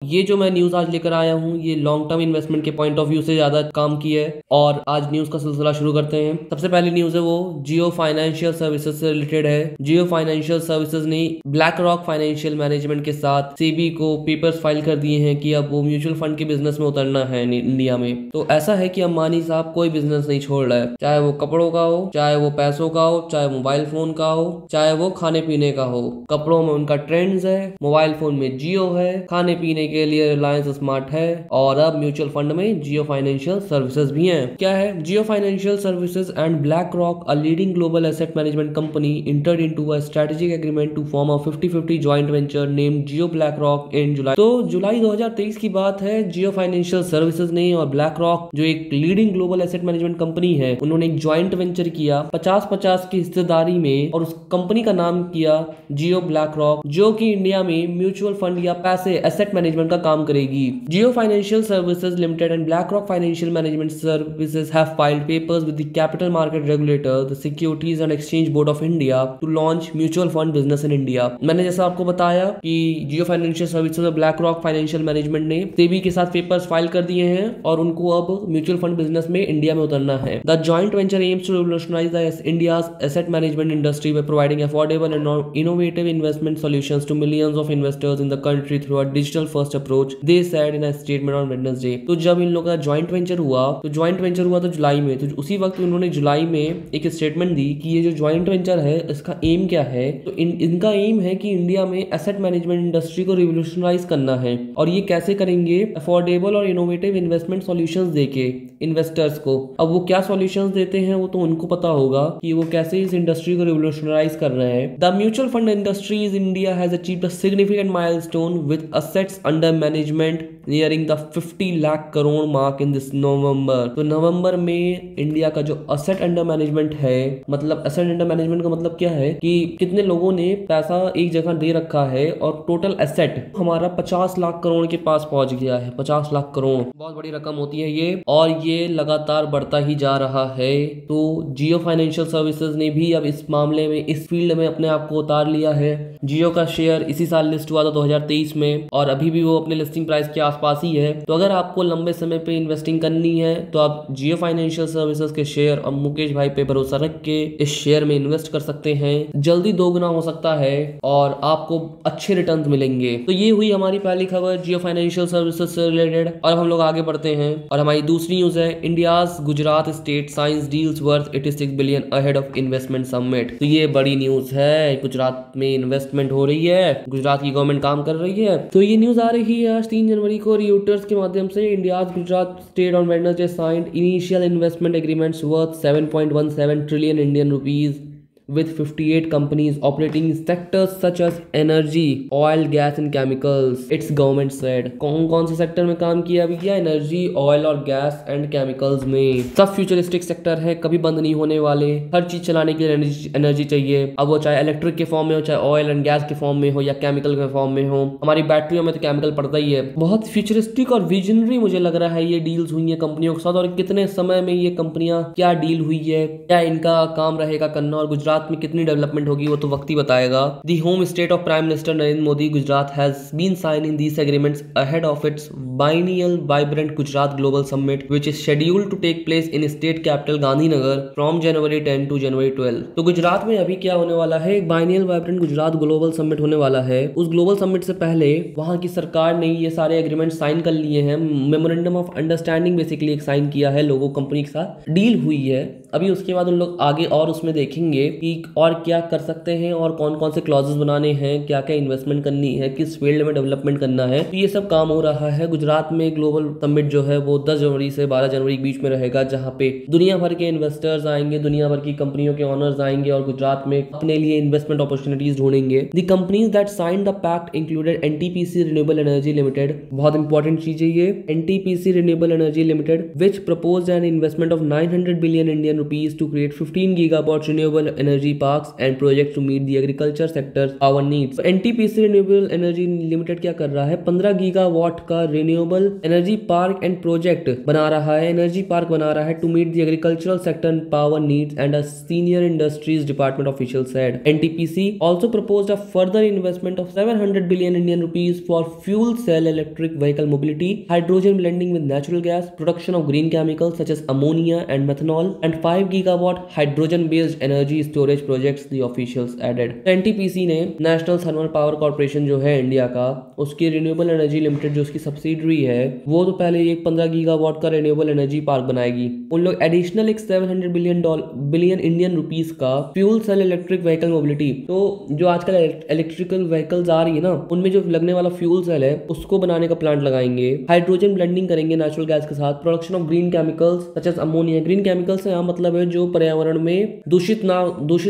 ये जो मैं न्यूज आज लेकर आया हूँ ये लॉन्ग टर्म इन्वेस्टमेंट के पॉइंट ऑफ व्यू से ज्यादा काम की है और आज न्यूज का सिलसिला शुरू करते हैं। सबसे पहली न्यूज है वो जियो फाइनेंशियल सर्विसेज से रिलेटेड है। जियो फाइनेंशियल सर्विसेज ने ब्लैक रॉक फाइनेंशियल मैनेजमेंट के साथ सेबी को पेपर्स फाइल कर दिए हैं कि अब वो म्यूचुअल फंड के बिजनेस में उतरना है इंडिया में। तो ऐसा है कि अंबानी साहब कोई बिजनेस नहीं छोड़ रहा है, चाहे वो कपड़ों का हो, चाहे वो पैसों का हो, चाहे मोबाइल फोन का हो, चाहे वो खाने पीने का हो। कपड़ों में उनका ट्रेंड्स है, मोबाइल फोन में जियो है, खाने पीने के लिए रिलायंस स्मार्ट है और अब म्यूचुअल फंड में जियो फाइनेंशियल सर्विसेज भी हैं। क्या है Jio financial services and BlackRock, a leading global asset management company, entered into a strategic agreement to form a 50-50 joint venture named Jio BlackRock in July. तो जुलाई 2023 की बात है। जियो फाइनेंशियल सर्विसेज ने और ब्लैक रॉक जो एक leading global asset management company है, उन्होंने एक ज्वाइंट वेंचर किया 50-50 की हिस्सेदारी में और उस कंपनी का नाम किया जियो ब्लैक रॉक, जो कि इंडिया में म्यूचुअल फंड या पैसे एसेट मैनेजमेंट का काम करेगी। Jio financial services limited and BlackRock financial management services have filed papers with the capital market regulator, the securities and exchange board of India to launch mutual fund business in India. मैंने जैसा आपको बताया कि Jio financial services और BlackRock financial management ने SEBI के साथ papers file कर दिए हैं और उनको अब म्यूचुअल फंड बिजनेस में इंडिया में उतरना है। The joint venture aims to revolutionise the India's asset management industry by providing affordable and innovative investment solutions to millions of investors in the country through a digital first approach, they said in a statement on Wednesday। तो जब इन लोगों का joint venture हुआ तो जुलाई में, तो उसी वक्त उन्होंने जुलाई में एक स्टेटमेंट दी कि ये जो ज्वाइंट वेंचर है इसका एम क्या है। तो इनका एम है कि इंडिया में एसेट मैनेजमेंट इंडस्ट्री को रिवोल्यूशनाइज करना है और ये कैसे करेंगे, अफोर्डेबल और इनोवेटिव इन्वेस्टमेंट सॉल्यूशंस देके इन्वेस्टर्स को। अब वो क्या सॉल्यूशंस देते हैं वो तो उनको पता होगा कि वो कैसे इस इंडस्ट्री को रिवोल्यूशनाइज कर रहे हैं। The mutual fund industry in India has achieved a significant milestone with assets under management nearing the 50 lakh crore mark in this November. तो नवंबर में इंडिया का जो असेट अंडर मैनेजमेंट है, मतलब असेट अंडर मैनेजमेंट का मतलब क्या है कि कितने लोगों ने पैसा एक जगह दे रखा है और टोटल एसेट हमारा 50 लाख करोड़ के पास पहुंच गया है। 50 लाख करोड़ बहुत बड़ी रकम होती है ये, और ये लगातार बढ़ता ही जा रहा है। तो जियो फाइनेंशियल सर्विसेज ने भी अब इस मामले में, इस फील्ड में अपने आप को उतार लिया है। जियो का शेयर इसी साल लिस्ट हुआ था 2023 में और अभी भी वो अपने लिस्टिंग प्राइस के आसपास ही है। तो अगर आपको लंबे समय पे इन्वेस्टिंग करनी है तो आप जियो फाइनेंशियल सर्विसेज के शेयर और मुकेश भाई पे भरोसा रख के इस शेयर में इन्वेस्ट कर सकते हैं। जल्दी दोगुना हो सकता है और आपको अच्छे रिटर्न्स मिलेंगे। तो ये हुई हमारी पहली खबर जियो फाइनेंशियल सर्विसेज से रिलेटेड। और हम लोग आगे बढ़ते हैं और हमारी दूसरी न्यूज है India's Gujarat state science deals worth 86 billion ahead of investment summit. तो ये बड़ी न्यूज है, गुजरात में इन्वेस्टमेंट हो रही है, गुजरात की गवर्नमेंट काम कर रही है। तो ये न्यूज आ रही है आज 3 जनवरी को रियूटर्स के माध्यम से। India's Gujarat state on Wednesday signed initial investment agreements worth 7.17 trillion Indian rupees with 58 companies operating in sectors such as energy, oil, gas and chemicals, its government said। कौन से सेक्टर में काम किया अभी किया? एनर्जी, ऑयल और गैस एंड केमिकल्स में। सब फ्यूचरिस्टिक सेक्टर है, कभी बंद नहीं होने वाले। हर चीज चलाने के लिए एनर्जी चाहिए, अब वो चाहे इलेक्ट्रिक के फॉर्म में हो, चाहे ऑयल एंड गैस के फॉर्म में हो या केमिकल के फॉर्म में हो। हमारी बैटरियों में तो केमिकल पड़ता ही है। बहुत फ्यूचरिस्टिक और विजनरी मुझे लग रहा है ये डील्स हुई है कंपनियों के साथ, और कितने समय में ये कंपनियां क्या डील हुई है, क्या इनका काम रहेगा करना, और गुजरात में कितनी डेवलपमेंट होगी वो तो वक्त ही बताएगा। The home state of prime minister Narendra Modi, Gujarat has been signing these agreements ahead of its biennial vibrant Gujarat global summit which is scheduled to take place in state capital Gandhinagar from January 10 to January 12। तो गुजरात में अभी क्या होने वाला है, एक biennial vibrant Gujarat global summit होने वाला है। उस ग्लोबल समिट से पहले वहां की सरकार ने ये सारे एग्रीमेंट साइन कर लिए हैं। मेमोरेंडम ऑफ अंडरस्टैंडिंग बेसिकली एक साइन किया है, लोगों कंपनी के साथ डील हुई है। अभी उसके बाद उन लोग आगे और उसमें देखेंगे कि और क्या कर सकते हैं और कौन कौन से क्लॉजेस बनाने हैं, क्या क्या इन्वेस्टमेंट करनी है, किस फील्ड में डेवलपमेंट करना है। तो ये सब काम हो रहा है। गुजरात में ग्लोबल समिट जो है वो 10 जनवरी से 12 जनवरी के बीच में रहेगा, जहां पे दुनिया भर के इन्वेस्टर्स आएंगे, दुनिया भर की कंपनियों के ऑनर्स आएंगे और गुजरात में अपने लिए इन्वेस्टमेंट अपॉर्चुनिटीज ढूंढेंगे। The companies that signed the pact included NTPC renewable energy limited, बहुत इंपॉर्टेंट चीज है ये, NTPC renewable energy limited which proposed an investment of 900 billion Indian rupees to create 15 gigawatt renewable energy parks and projects to meet the agriculture sector's power needs. So NTPC Renewable Energy Limited क्या कर रहा है, 15 gigawatt का renewable energy park and project बना रहा है, energy park बना रहा है to meet the agricultural sector power needs and a senior industries department official said. NTPC also proposed a further investment of 700 billion Indian rupees for fuel cell electric vehicle mobility, hydrogen blending with natural gas, production of green chemicals such as ammonia and methanol, and 5 gigawatt hydrogen based energy storage projects, the officials added. NTPC ने national thermal power corporation जो है India का, उसकी renewable energy limited जो उसकी subsidiary है, वो तो पहले एक 15 गीगावाट का रिन्यूएबल एनर्जी पार्क बनाएगी। उन लोग एडिशनल एक 700 बिलियन इंडियन रुपीस का fuel cell electric vehicle mobility, तो जो आजकल इलेक्ट्रिकल व्हीकल्स आ रही है ना, उनमें जो लगने वाला फ्यूल सेल है उसको बनाने का प्लांट लगाएंगे, हाइड्रोजन ब्लेंडिंग करेंगे नेचुरल गैस के साथ, production of green chemicals such as ammonia. Green chemicals से यहाँ मतलब है जो पर्यावरण में दूषित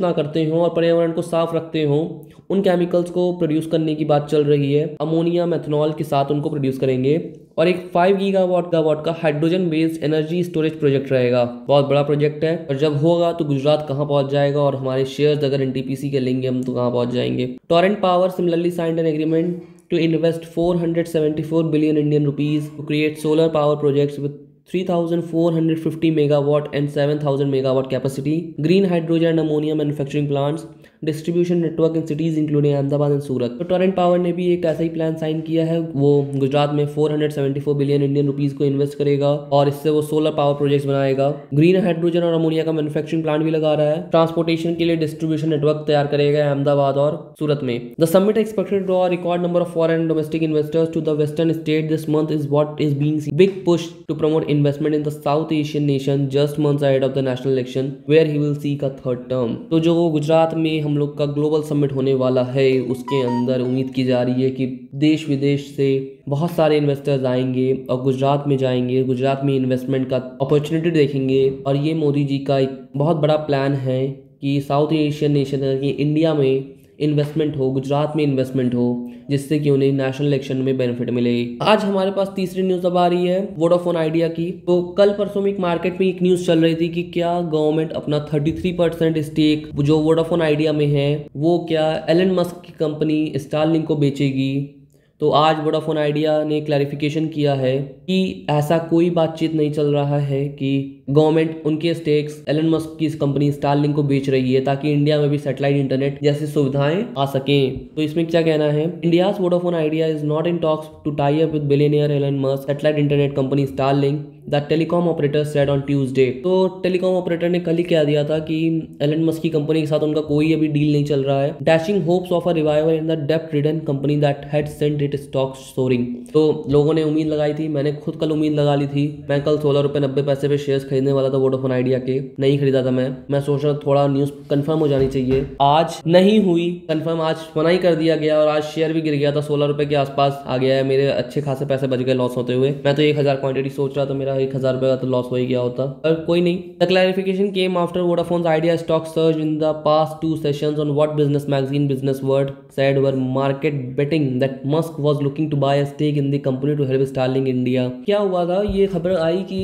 ना करते हो और पर्यावरण को साफ रखते हो, उन केमिकल्स को प्रोड्यूस करने की बात चल रही है। अमोनिया मेथनॉल के साथ उनको प्रोड्यूस करेंगे। और एक 5 गीगावाट का hydrogen based energy storage project रहेगा। बहुत बड़ा प्रोजेक्ट है और जब होगा तो गुजरात कहाँ पहुंच जाएगा और हमारे शेयर्स अगर एनटीपीसी के लेंगे हम तो कहाँ पहुंच जाएंगे। Torrent power similarly signed an agreement to invest 474 billion Indian rupees to create solar power projects with 3,450 megawatt and 7,000 megawatt capacity, green hydrogen and ammonia manufacturing plants, distribution network in cities including Ahmedabad and Surat. तो Torrent power ने भी एक ऐसा ही plan sign किया है। वो गुजरात में 474 billion Indian rupees को इन्वेस्ट करेगा और इससे वो सोलर पावर प्रोजेक्ट्स बनाएगा। ग्रीन हाइड्रोजन और अमोनिया का मैन्युफैक्चरिंग प्लांट भी लगा रहा है। ट्रांसपोर्टेशन के लिए डिस्ट्रीब्यूशन नेटवर्क तैयार करेगा अहमदाबाद और सूरत में। The summit expected draw record number of foreign domestic investors to the western state this month is what is being seen big push to promote investment in the South Asian nation just months ahead of the national election where he will seek a third term. तो जो गुजरात में हम लोग का global summit होने वाला है, उसके अंदर उम्मीद की जा रही है कि देश विदेश से बहुत सारे इन्वेस्टर्स आएंगे और गुजरात में जाएंगे, गुजरात में इन्वेस्टमेंट का अपॉर्चुनिटी देखेंगे। और ये मोदी जी का एक बहुत बड़ा प्लान है कि साउथ एशियन नेशन इंडिया में इन्वेस्टमेंट हो, गुजरात में इन्वेस्टमेंट हो, जिससे कि उन्हें नेशनल इलेक्शन में बेनिफिट मिले। आज हमारे पास तीसरी न्यूज अब आ रही है वोडाफोन आइडिया की। तो कल परसों में एक मार्केट में एक न्यूज चल रही थी कि क्या गवर्नमेंट अपना 33% स्टेक जो वोडाफोन आइडिया में है वो क्या एलन मस्क की कंपनी स्टारलिंक को बेचेगी। तो आज वोडाफोन आइडिया ने क्लैरिफिकेशन किया है कि ऐसा कोई बातचीत नहीं चल रहा है कि गवर्नमेंट उनके स्टेक्स एलन मस्क की कंपनी स्टारलिंक को बेच रही है ताकि इंडिया में भी सैटेलाइट इंटरनेट जैसी सुविधाएं आ सकें। तो इसमें क्या कहना है, India's Vodafone Idea is not in talks to tie up with billionaire Elon Musk satellite internet company Starlink the telecom operator said on Tuesday. तो टेलीकॉम ऑपरेटर ने कल ही कह दिया था कि एलन मस्क की कंपनी के साथ उनका कोई अभी डील नहीं चल रहा है। Dashing hopes of a revival in the डेप्ट ridden company that had sent it stocks soaring. तो लोगों ने उम्मीद लगाई थी, मैंने खुद कल उम्मीद लगा ली थी। मैं कल 16 रुपये 90 पैसे पे शेयर्स खरीदने वाला था वोडाफोन आइडिया के, नहीं खरीदा था। मैं सोच रहा थोड़ा न्यूज कंफर्म हो जानी चाहिए, आज नहीं हुई कंफर्म, आज मना ही कर दिया गया और आज शेयर भी गिर गया था, 16 रुपए के आसपास आ गया है। मेरे अच्छे खासे पैसे बच गए लॉस होते हुए। मैं तो 1000 क्वांटिटी सोच रहा था, मेरा 1000 रुपए का तो लॉस हो ही गया होता, पर कोई नहीं। The clarification came after Vodafone idea stock surge in the past 2 sessions on what business magazine business world said were market betting that Musk was looking to buy a stake in the company to help Starlink India। क्या हुआ था, ये खबर आई कि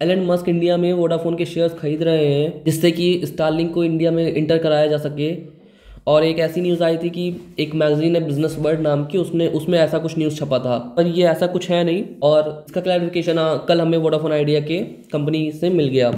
Elon Musk India में Vodafone के shares खरीद रहे हैं जिससे कि स्टारलिंक को इंडिया में इंटर कराया जा सके। और एक ऐसी न्यूज़ आई थी कि एक मैगजीन है बिजनेस वर्ल्ड नाम की, उसमें ऐसा कुछ न्यूज़ छपा था, पर ये ऐसा कुछ है नहीं। और इसका क्लैरिफिकेशन कल हमें वोडाफोन आइडिया के कंपनी से मिल गया।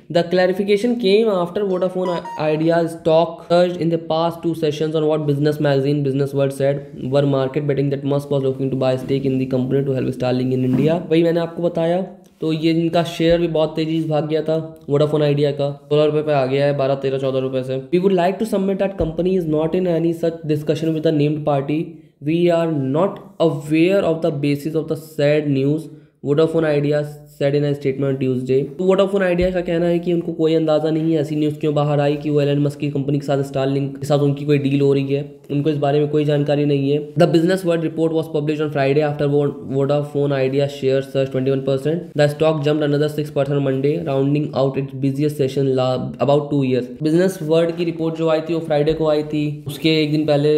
The clarification came after Vodafone Idea's stock surged in the past 2 sessions on what business magazine Business World said were market betting that Musk was looking to buy a stake in the company to help Starlink in India। वही मैंने आपको बताया। तो ये इनका share भी बहुत तेजी से भाग गया था वोडाफोन आइडिया का, 16 रुपये पे आ गया है 12, 13, 14 रुपये से। We would like to submit that company is not in any such discussion with the named party. We are not aware of the basis of the said news Vodafone Idea said in a statement Tuesday। तो Vodafone Idea का कहना है कि उनको कोई अंदाजा नहीं है ऐसी न्यूज़ क्यों बाहर आई कि वो एलन मस्क की कंपनी के साथ स्टारलिंक के साथ उनकी कोई डील हो रही है, उनको इस बारे में कोई जानकारी नहीं है। The business world report was published on Friday after Vodafone idea share surge 21%। The stock jumped another 6% on Monday, rounding out it's busiest session about 2 years। Business world की रिपोर्ट जो आई थी वो फ्राइडे को आई थी, उसके एक दिन पहले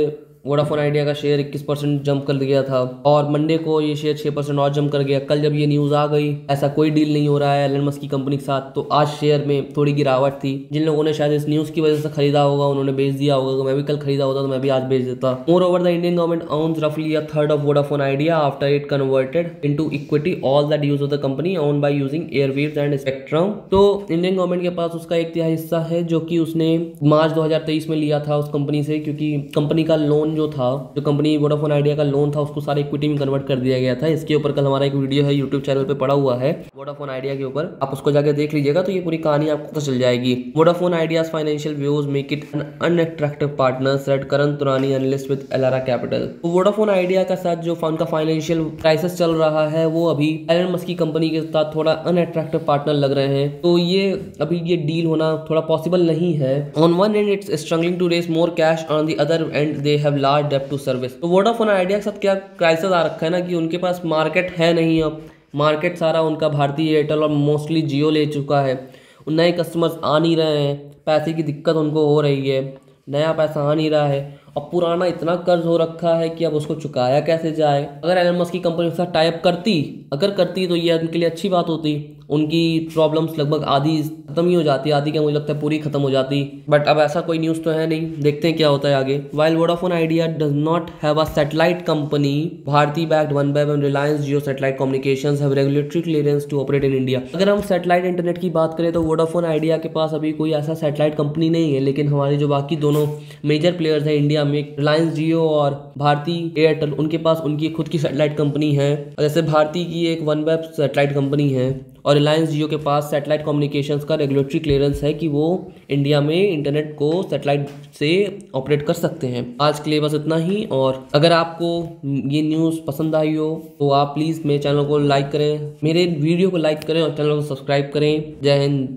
वोडाफोन आइडिया का शेयर 21% जंप कर गया था और मंडे को ये शेयर 6% और जंप कर गया। कल जब ये न्यूज आ गई ऐसा कोई डील नहीं हो रहा है एलन मस्क की कंपनी के साथ, तो आज शेयर में थोड़ी गिरावट थी। जिन लोगों ने शायद इस न्यूज की वजह से खरीदा होगा उन्होंने बेच दिया होगा, तो मैं भी कल खरीदा होता तो मैं भी आज बेच देता। More over the Indian government owns roughly a third of Vodafone Idea after it converted into equity all the dues of the company owned by using Airwaves and Spectrum। तो इंडियन गवर्नमेंट के पास उसका एक तिहाई हिस्सा है जो कि उसने मार्च 2023 में लिया था उस कंपनी से, क्योंकि कंपनी का लोन जो था, जो कंपनी वोडाफोन आइडिया का लोन था उसको सारा इक्विटी में कन्वर्ट कर दिया गया था। इसके ऊपर कल हमारा एक वीडियो है यूट्यूब चैनल पे पड़ा हुआ है वोडाफोन आइडिया के ऊपर, आप उसको जाकर देख लीजिएगा तो ये पूरी कहानी आपको पता चल जाएगी। Vodafone Idea's financial views make it an unattractive partner said Karan Turani analyst with Elara Capital. Vodafone Idea का साथ जो उनका फाइनेंशियल क्राइसिस चल रहा है वो अभी एलन मस्क की कंपनी के साथ थोड़ा अनअट्रैक्टिव पार्टनर लग रहे हैं, तो ये अभी ये डील होना थोड़ा पॉसिबल नहीं है। On one end it's struggling to raise more cash, on the other end they have large डेब्ट टू सर्विस। तो वोडाफोन आइडिया के साथ क्या क्राइसिस आ रखा है ना कि उनके पास मार्केट है नहीं, अब मार्केट सारा उनका भारतीय एयरटेल और मोस्टली जियो ले चुका है। नए कस्टमर्स आ नहीं रहे हैं, पैसे की दिक्कत उनको हो रही है, नया पैसा आ नहीं रहा है और पुराना इतना कर्ज हो रखा है कि अब उसको चुकाया कैसे जाए। अगर एलन मस्क की कंपनी के साथ टाइप करती तो ये उनके लिए अच्छी बात होती, उनकी प्रॉब्लम्स लगभग आधी खत्म ही हो जाती, आधी क्या मुझे लगता है पूरी खत्म हो जाती, बट अब ऐसा कोई न्यूज़ तो है नहीं, देखते हैं क्या होता है आगे। While Vodafone Idea does not have a satellite company, Bharti backed 1/1 Reliance Jio satellite communications have regulatory clearance to operate in India. अगर हम सैटेलाइट इंटरनेट की बात करें तो वोडाफोन आइडिया के पास अभी कोई ऐसा सैटेलाइट कंपनी नहीं है, लेकिन हमारे जो बाकी दोनों मेजर प्लेयर्स हैं इंडिया में, रिलायंस जियो और भारती एयरटेल, उनके पास उनकी खुद की सैटेलाइट कंपनी है। जैसे भारती की एक OneWeb सैटेलाइट कंपनी है और रिलायंस जियो के पास सैटेलाइट कम्युनिकेशंस का रेगुलेटरी क्लियरेंस है कि वो इंडिया में इंटरनेट को सैटेलाइट से ऑपरेट कर सकते हैं। आज के लिए बस इतना ही, और अगर आपको ये न्यूज़ पसंद आई हो तो आप प्लीज़ मेरे चैनल को लाइक करें, मेरे वीडियो को लाइक करें और चैनल को सब्सक्राइब करें। जय हिंद।